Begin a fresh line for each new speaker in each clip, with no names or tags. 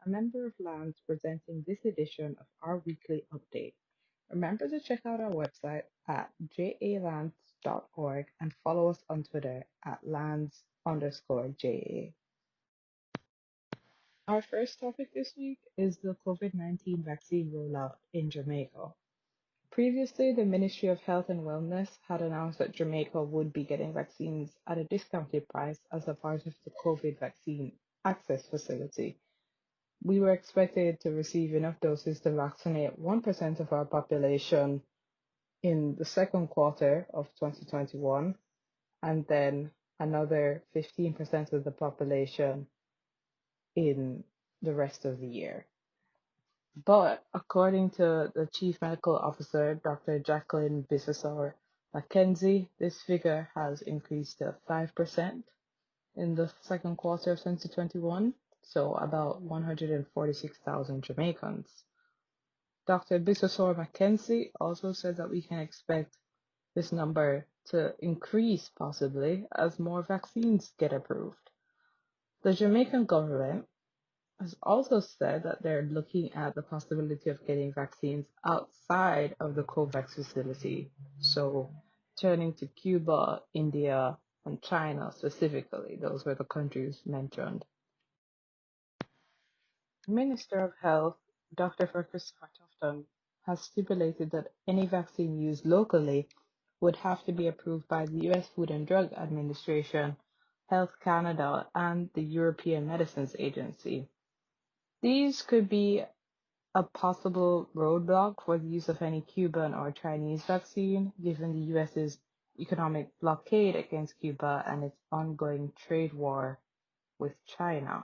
member of Lands presenting this edition of our weekly update. Remember to check out our website at jalands.org and follow us on Twitter at lands_JA. Our first topic this week is the COVID-19 vaccine rollout in Jamaica. Previously, the Ministry of Health and Wellness had announced that Jamaica would be getting vaccines at a discounted price as a part of the COVID vaccine access facility. We were expected to receive enough doses to vaccinate 1% of our population in the second quarter of 2021, and then another 15% of the population in the rest of the year. But according to the Chief Medical Officer, Dr. Jacqueline Bissasour Mackenzie, this figure has increased to 5% in the second quarter of 2021, so about 146,000 Jamaicans. Dr. Bissasour Mackenzie also said that we can expect this number to increase possibly as more vaccines get approved. The Jamaican government has also said that they're looking at the possibility of getting vaccines outside of the COVAX facility, so turning to Cuba, India, and China specifically. Those were the countries mentioned. Minister of Health, Dr. Christopher Tufton, has stipulated that any vaccine used locally would have to be approved by the US Food and Drug Administration, Health Canada, and the European Medicines Agency. These could be a possible roadblock for the use of any Cuban or Chinese vaccine, given the US's economic blockade against Cuba and its ongoing trade war with China.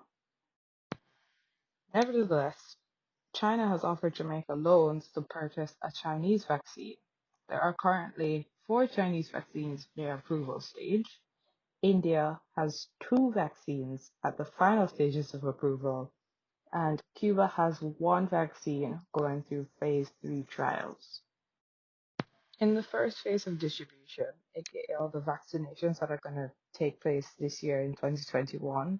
Nevertheless, China has offered Jamaica loans to purchase a Chinese vaccine. There are currently 4 Chinese vaccines near approval stage. India has 2 vaccines at the final stages of approval, and Cuba has 1 vaccine going through phase 3 trials. In the first phase of distribution, aka all the vaccinations that are going to take place this year in 2021,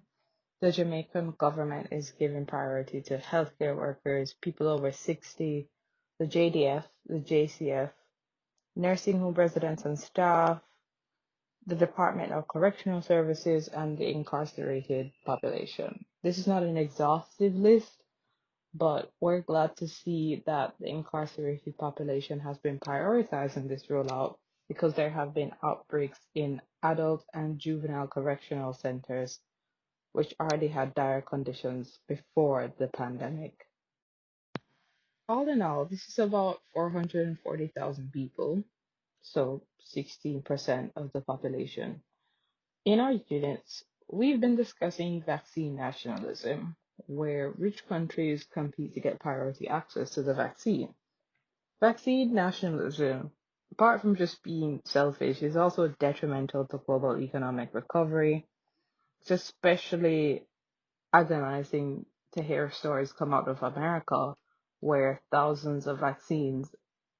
the Jamaican government is giving priority to healthcare workers, people over 60, the JDF, the JCF, nursing home residents and staff, the Department of Correctional Services, and the incarcerated population. This is not an exhaustive list, but we're glad to see that the incarcerated population has been prioritized in this rollout because there have been outbreaks in adult and juvenile correctional centers, which already had dire conditions before the pandemic. All in all, this is about 440,000 people, so 16% of the population. In our units, we've been discussing vaccine nationalism, where rich countries compete to get priority access to the vaccine. Vaccine nationalism, apart from just being selfish, is also detrimental to global economic recovery. It's especially agonizing to hear stories come out of America where thousands of vaccines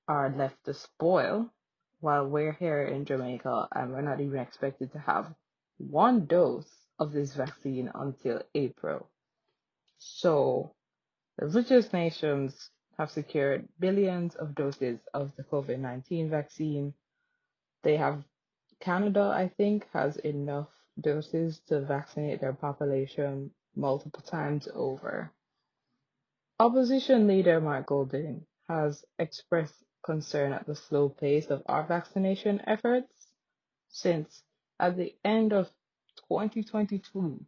are left to spoil while we're here in Jamaica and we're not even expected to have 1 dose of this vaccine until April. So the richest nations have secured billions of doses of the COVID-19 vaccine. They have, Canada, I think, has enough doses to vaccinate their population multiple times over. Opposition leader Mark Golding has expressed concern at the slow pace of our vaccination efforts since at the end of 2022,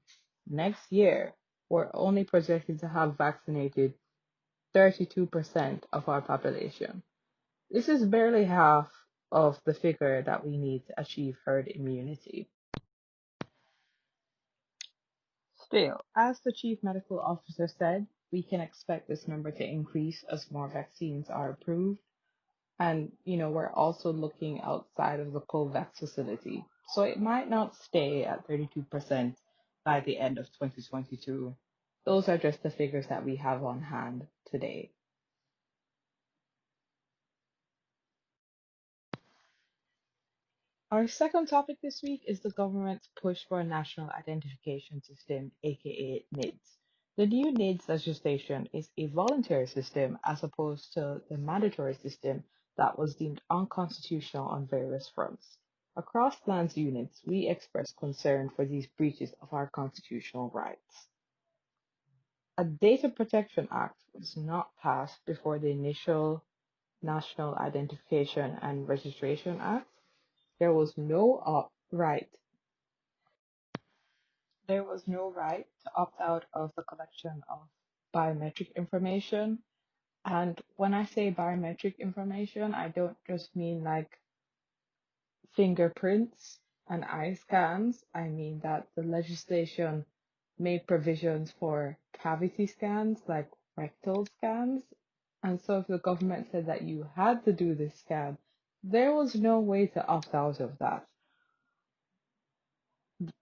next year, we're only projected to have vaccinated 32% of our population. This is barely half of the figure that we need to achieve herd immunity. Still, as the Chief Medical Officer said, we can expect this number to increase as more vaccines are approved. And, we're also looking outside of the COVAX facility. So it might not stay at 32% by the end of 2022. Those are just the figures that we have on hand today. Our second topic this week is the government's push for a national identification system, aka NIDS. The new NIDS legislation is a voluntary system as opposed to the mandatory system that was deemed unconstitutional on various fronts. Across lands units, we express concern for these breaches of our constitutional rights. A Data Protection Act was not passed before the initial National Identification and Registration Act. There was no right There was no right to opt out of the collection of biometric information. And when I say biometric information, I don't just mean like fingerprints and eye scans. I mean that the legislation made provisions for cavity scans, like rectal scans. And so if the government said that you had to do this scan, there was no way to opt out of that,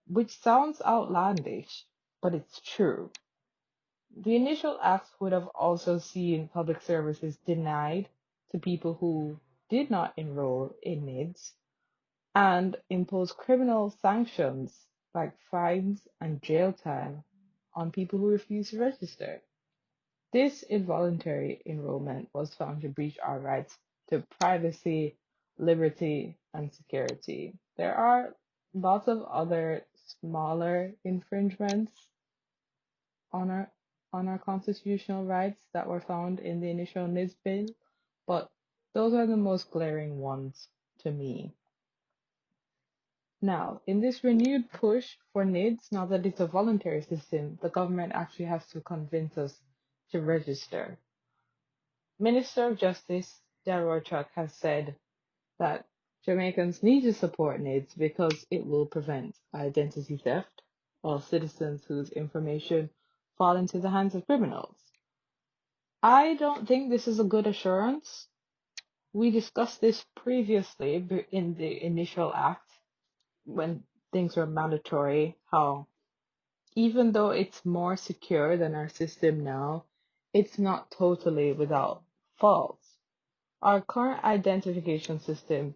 which sounds outlandish, but it's true. The initial acts would have also seen public services denied to people who did not enroll in NIDS and impose criminal sanctions like fines and jail time on people who refuse to register. This involuntary enrollment was found to breach our rights to privacy, liberty, and security. There are lots of other smaller infringements on our constitutional rights that were found in the initial NIDS bill, but those are the most glaring ones to me. Now, in this renewed push for NIDS, now that it's a voluntary system, the government actually has to convince us to register. Minister of Justice Delroy Chuck has said that Jamaicans need to support NIDS because it will prevent identity theft of citizens whose information fall into the hands of criminals. I don't think this is a good assurance. We discussed this previously in the initial act when things were mandatory, how even though it's more secure than our system now, it's not totally without faults. Our current identification system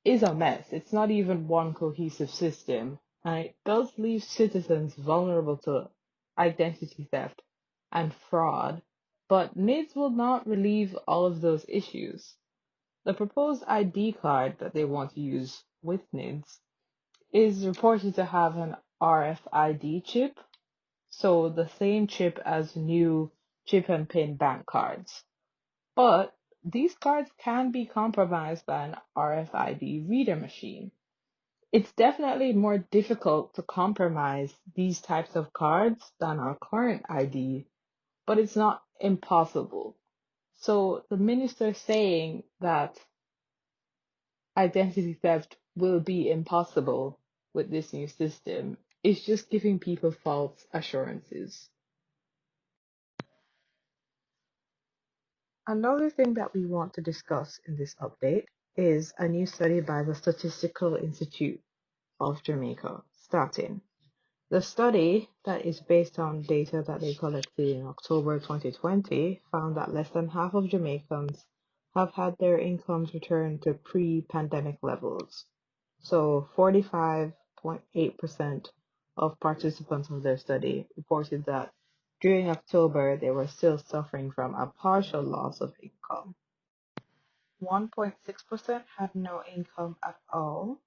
is a mess. It's not even one cohesive system, and it does leave citizens vulnerable to identity theft and fraud, but NIDS will not relieve all of those issues. The proposed ID card that they want to use with NIDS is reported to have an RFID chip, so the same chip as new chip and pin bank cards. But these cards can be compromised by an RFID reader machine. It's definitely more difficult to compromise these types of cards than our current ID, but it's not impossible. So the minister saying that identity theft will be impossible with this new system is just giving people false assurances. Another thing that we want to discuss in this update is a new study by the Statistical Institute of Jamaica, STATIN. The study, that is based on data that they collected in October 2020, found that less than half of Jamaicans have had their incomes return to pre-pandemic levels. So 45.8% of participants of their study reported that during October they were still suffering from a partial loss of income. 1.6% had no income at all,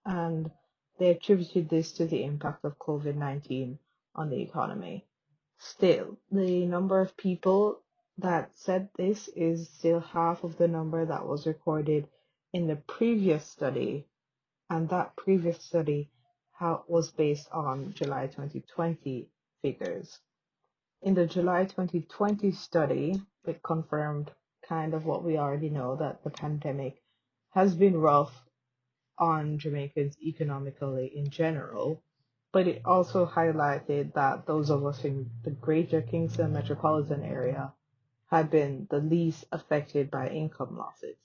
and they attributed this to the impact of COVID-19 on the economy. Still, the number of people that said this is still half of the number that was recorded in the previous study, and that previous study was based on July 2020 figures. In the July 2020 study, it confirmed kind of what we already know, that the pandemic has been rough on Jamaicans economically in general, but it also highlighted that those of us in the greater Kingston metropolitan area had been the least affected by income losses.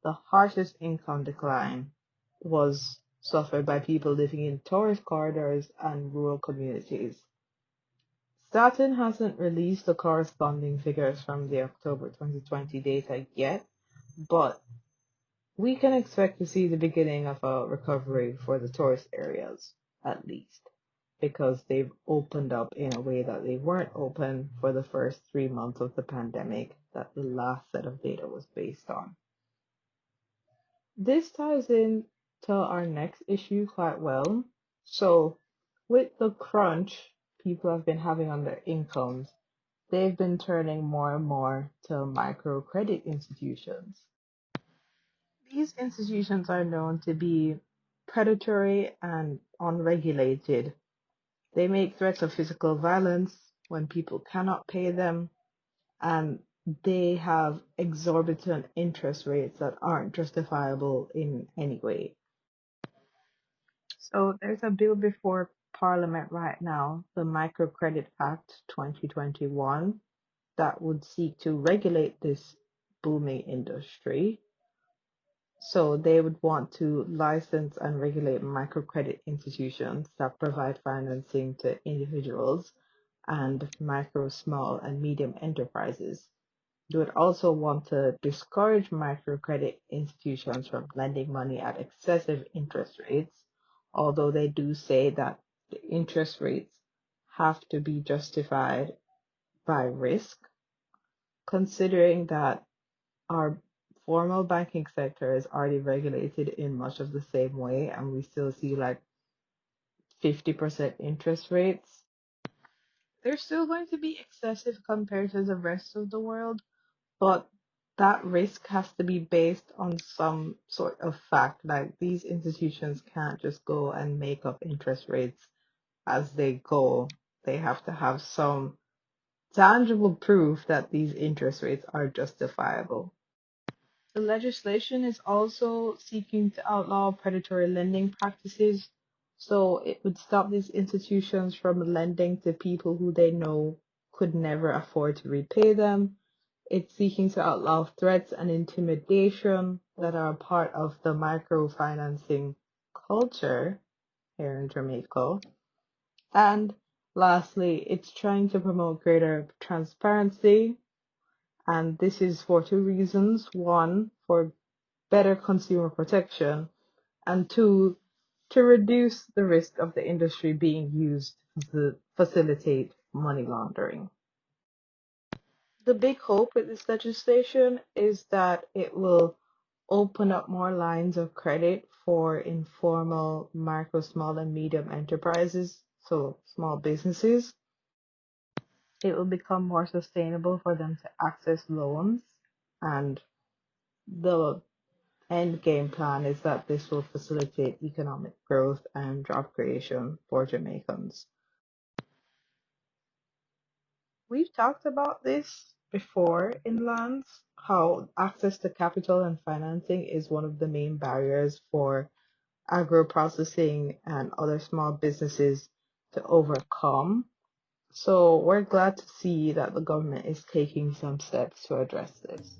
The harshest income decline was suffered by people living in tourist corridors and rural communities. Staten hasn't released the corresponding figures from the October 2020 data yet, but we can expect to see the beginning of a recovery for the tourist areas, at least. because they've opened up in a way that they weren't open for the first 3 months of the pandemic that the last set of data was based on. This ties in to our next issue quite well. So, with the crunch people have been having on their incomes, they've been turning more and more to microcredit institutions. These institutions are known to be predatory and unregulated. They make threats of physical violence when people cannot pay them, and they have exorbitant interest rates that aren't justifiable in any way. So there's a bill before Parliament right now, the Microcredit Act 2021, that would seek to regulate this booming industry. So they would want to license and regulate microcredit institutions that provide financing to individuals and micro, small, and medium enterprises. They would also want to discourage microcredit institutions from lending money at excessive interest rates, although they do say that the interest rates have to be justified by risk, considering that our formal banking sector is already regulated in much of the same way, and we still see like 50% interest rates. They're still going to be excessive compared to the rest of the world, but that risk has to be based on some sort of fact. Like these institutions can't just go and make up interest rates as they go. They have to have some tangible proof that these interest rates are justifiable. The legislation is also seeking to outlaw predatory lending practices, so it would stop these institutions from lending to people who they know could never afford to repay them. It's seeking to outlaw threats and intimidation that are a part of the microfinancing culture here in Jamaica. And lastly, it's trying to promote greater transparency, and this is for two reasons. One, for better consumer protection, and two, to reduce the risk of the industry being used to facilitate money laundering. The big hope with this legislation is that it will open up more lines of credit for informal micro, small, and medium enterprises, so small businesses. It will become more sustainable for them to access loans, and the end game plan is that this will facilitate economic growth and job creation for Jamaicans. We've talked about this before in lands, how access to capital and financing is one of the main barriers for agro processing and other small businesses to overcome. So we're glad to see that the government is taking some steps to address this.